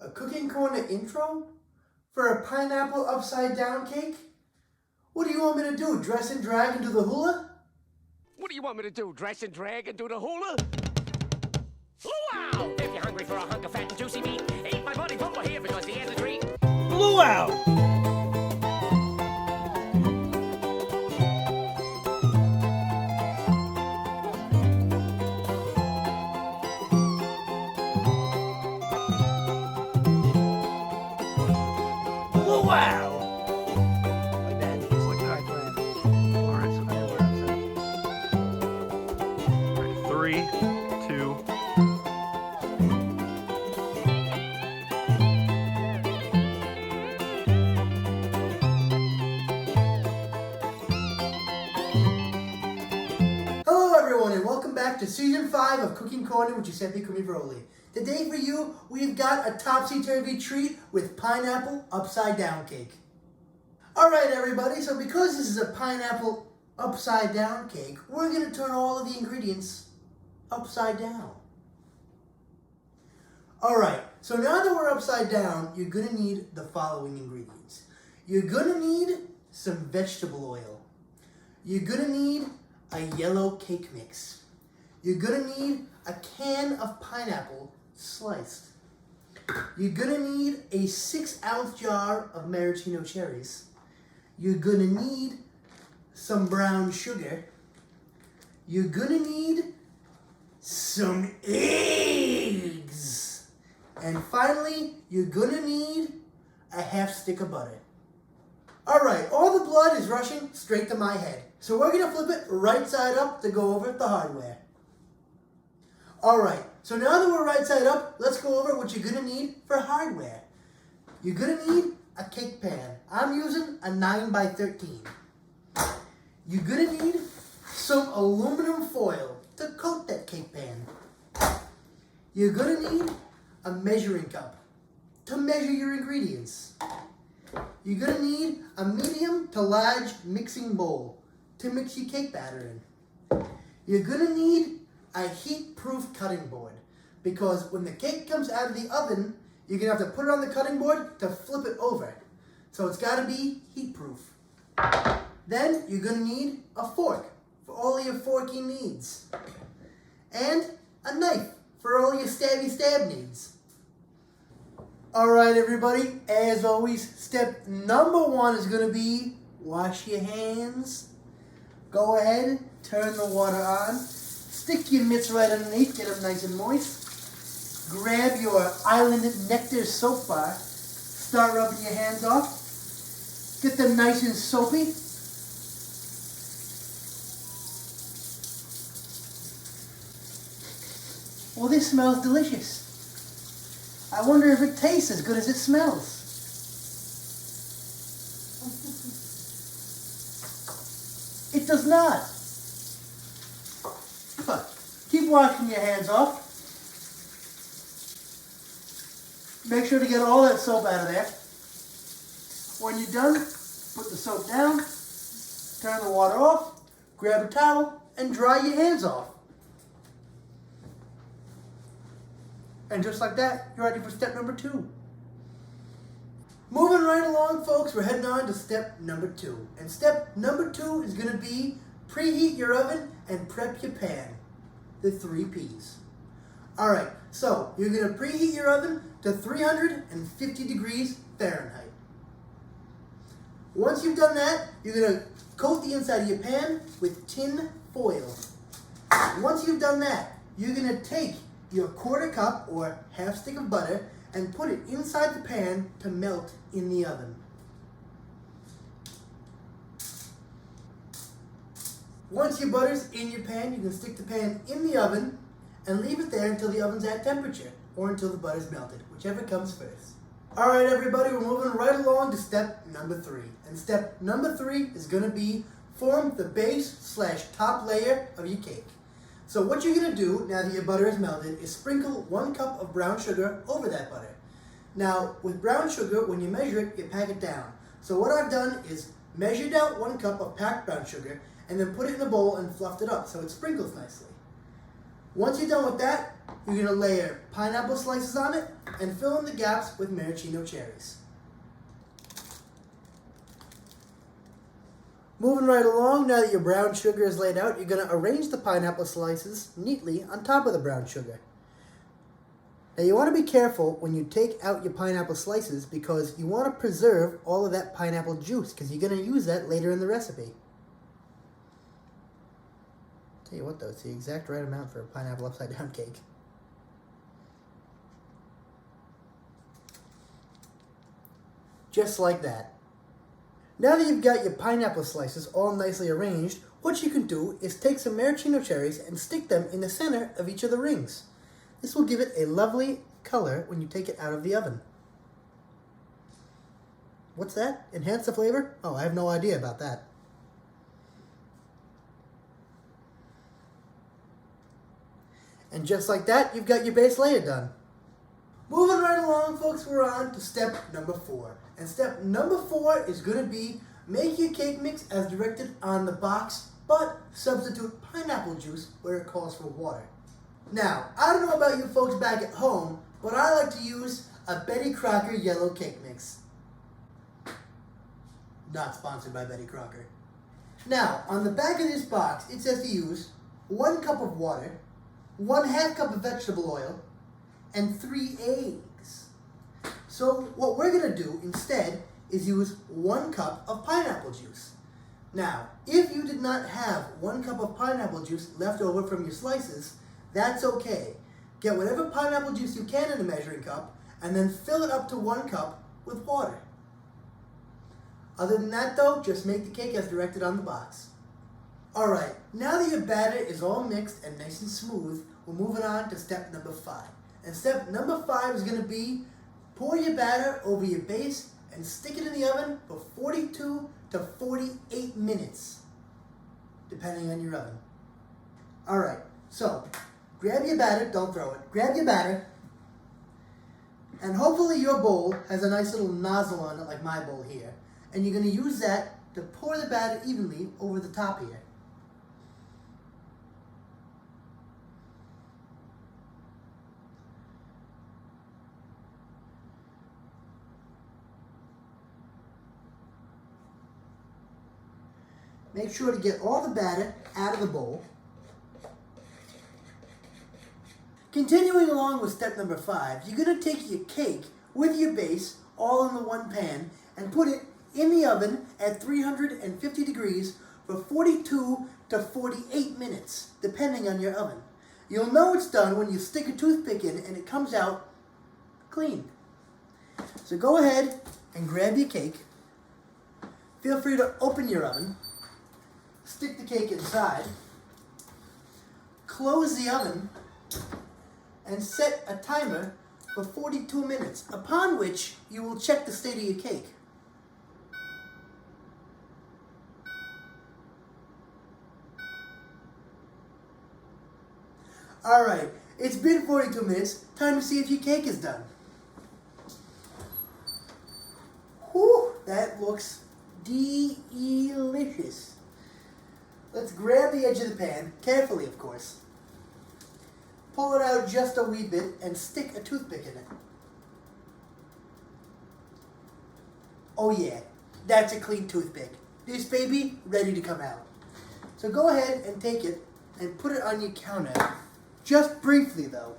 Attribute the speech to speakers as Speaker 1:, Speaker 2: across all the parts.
Speaker 1: A cooking corner intro? For a pineapple upside down cake? What do you want me to do, dress and drag and do the hula?
Speaker 2: What do you want me to do, dress and drag and do the hula? Luau! If you're hungry for a hunk of fat and juicy meat, eat my buddy pumper here because he has a treat.
Speaker 3: Luau! Luau!
Speaker 4: Like that. Just like that. Alright, so now we're at 3, 2.
Speaker 1: Hello everyone and welcome back to Season 5 of Cooking Corner with Giuseppe CrimiVaroli. Today for you, we've got a topsy-turvy treat with pineapple upside down cake. Alright everybody, so because this is a pineapple upside down cake, we're going to turn all of the ingredients upside down. Alright, so now that we're upside down, you're going to need the following ingredients. You're going to need some vegetable oil. You're going to need a yellow cake mix. You're going to need a can of pineapple sliced. You're going to need a 6-ounce jar of maraschino cherries. You're going to need some brown sugar. You're going to need some eggs. And finally, you're going to need a half stick of butter. Alright, all the blood is rushing straight to my head. So we're going to flip it right side up to go over the hardware. Alright, so now that we're right side up, let's go over what you're going to need for hardware. You're going to need a cake pan. I'm using a 9x13. You're going to need some aluminum foil to coat that cake pan. You're going to need a measuring cup to measure your ingredients. You're going to need a medium to large mixing bowl to mix your cake batter in. You're going to need a heat-proof cutting board because when the cake comes out of the oven, you're going to have to put it on the cutting board to flip it over. So it's got to be heat-proof. Then you're going to need a fork for all your forking needs. And a knife for all your stabby stab needs. Alright everybody, as always, step number 1 is going to be wash your hands. Go ahead, turn the water on. Stick your mitts right underneath, get them nice and moist. Grab your Island Nectar soap bar. Start rubbing your hands off. Get them nice and soapy. Well, this smells delicious. I wonder if it tastes as good as it smells. It does not. But keep washing your hands off. Make sure to get all that soap out of there. When you're done, put the soap down, turn the water off, grab a towel, and dry your hands off. And just like that, you're ready for step number 2. Moving right along, folks, we're heading on to step number 2. And step number 2 is going to be preheat your oven and prep your pan. The 3 Ps. Alright, so you're going to preheat your oven to 350 degrees Fahrenheit. Once you've done that, you're going to coat the inside of your pan with tin foil. Once you've done that, you're going to take your 1/4 cup or half stick of butter and put it inside the pan to melt in the oven. Once your butter's in your pan, you can stick the pan in the oven and leave it there until the oven's at temperature or until the butter's melted, whichever comes first. Alright everybody, we're moving right along to step number 3. And step number 3 is going to be form the base/top layer of your cake. So what you're going to do, now that your butter is melted, is sprinkle 1 cup of brown sugar over that butter. Now, with brown sugar, when you measure it, you pack it down. So what I've done is measured out 1 cup of packed brown sugar and then put it in a bowl and fluffed it up so it sprinkles nicely. Once you're done with that, you're going to layer pineapple slices on it and fill in the gaps with maraschino cherries. Moving right along, now that your brown sugar is laid out, you're going to arrange the pineapple slices neatly on top of the brown sugar. Now you want to be careful when you take out your pineapple slices because you want to preserve all of that pineapple juice because you're going to use that later in the recipe. Tell you what though, it's the exact right amount for a pineapple upside down cake. Just like that. Now that you've got your pineapple slices all nicely arranged, what you can do is take some maraschino cherries and stick them in the center of each of the rings. This will give it a lovely color when you take it out of the oven. What's that? Enhance the flavor? Oh, I have no idea about that. And just like that, you've got your base layer done. Moving right along, folks, we're on to step number 4. And step number 4 is going to be make your cake mix as directed on the box, but substitute pineapple juice where it calls for water. Now, I don't know about you folks back at home, but I like to use a Betty Crocker yellow cake mix. Not sponsored by Betty Crocker. Now, on the back of this box, it says to use 1 cup of water, 1/2 cup of vegetable oil, and 3 eggs. So what we're going to do instead is use 1 cup of pineapple juice. Now, if you did not have 1 cup of pineapple juice left over from your slices, that's okay. Get whatever pineapple juice you can in a measuring cup and then fill it up to 1 cup with water. Other than that though, just make the cake as directed on the box. Alright, now that your batter is all mixed and nice and smooth, we're moving on to step number 5. And step number 5 is going to be pour your batter over your base and stick it in the oven for 42 to 48 minutes, depending on your oven. Alright, so grab your batter, don't throw it, grab your batter, and hopefully your bowl has a nice little nozzle on it like my bowl here. And you're going to use that to pour the batter evenly over the top here. Make sure to get all the batter out of the bowl. Continuing along with step number 5, you're going to take your cake with your base all in the one pan and put it in the oven at 350 degrees for 42 to 48 minutes, depending on your oven. You'll know it's done when you stick a toothpick in and it comes out clean. So go ahead and grab your cake. Feel free to open your oven. Stick the cake inside, close the oven, and set a timer for 42 minutes, upon which you will check the state of your cake. Alright, it's been 42 minutes, time to see if your cake is done. Whew, that looks delicious. Let's grab the edge of the pan, carefully of course. Pull it out just a wee bit and stick a toothpick in it. Oh yeah, that's a clean toothpick. This baby, ready to come out. So go ahead and take it and put it on your counter. Just briefly though.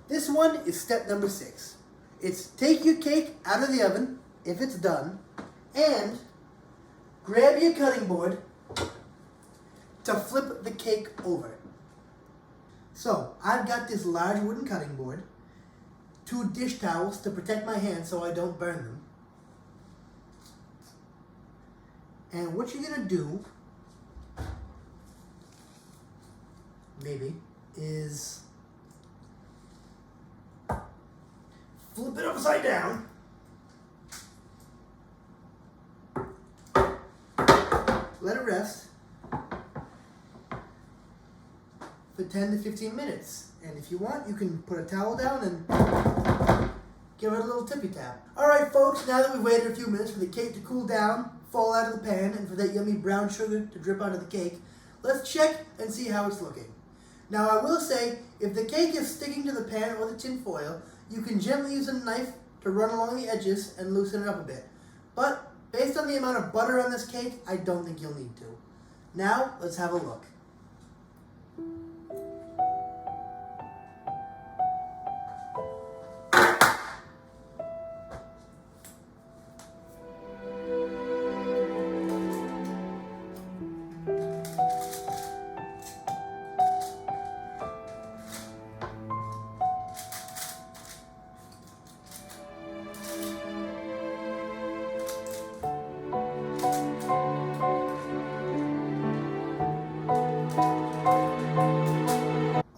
Speaker 1: This one is step number 6. It's take your cake out of the oven, if it's done, and grab your cutting board to flip the cake over. So, I've got this large wooden cutting board, 2 dish towels to protect my hands so I don't burn them. And what you're going to do, maybe, is flip it upside down. Let it rest for 10 to 15 minutes. And if you want, you can put a towel down and give it a little tippy tap. Alright folks, now that we've waited a few minutes for the cake to cool down, fall out of the pan, and for that yummy brown sugar to drip onto the cake, let's check and see how it's looking. Now I will say, if the cake is sticking to the pan or the tin foil, you can gently use a knife to run along the edges and loosen it up a bit. But based on the amount of butter on this cake, I don't think you'll need to. Now, let's have a look.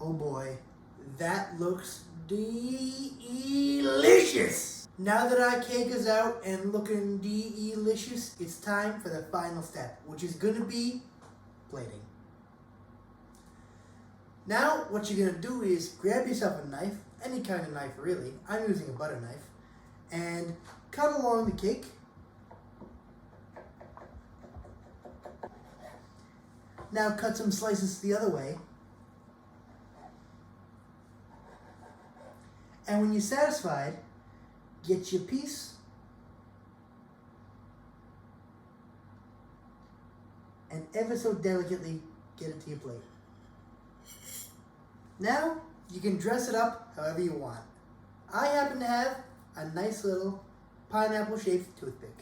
Speaker 1: Oh boy, that looks delicious! Now that our cake is out and looking delicious, it's time for the final step, which is gonna be plating. Now, what you're gonna do is grab yourself a knife, any kind of knife really, I'm using a butter knife, and cut along the cake. Now cut some slices the other way. And when you're satisfied, get your piece and ever so delicately get it to your plate. Now, you can dress it up however you want. I happen to have a nice little pineapple-shaped toothpick.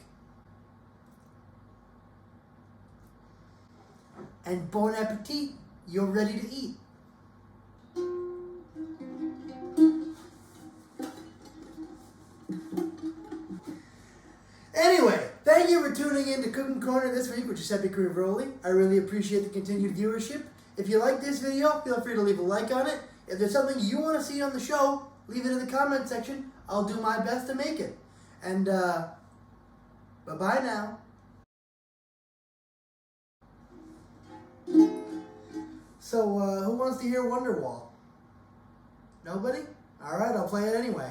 Speaker 1: And bon appetit, you're ready to eat. Anyway, thank you for tuning in to Cooking Corner this week with Giuseppe CrimiVaroli. I really appreciate the continued viewership. If you like this video, feel free to leave a like on it. If there's something you want to see on the show, leave it in the comment section. I'll do my best to make it. And, bye-bye now. So, who wants to hear Wonderwall? Nobody? Alright, I'll play it anyway.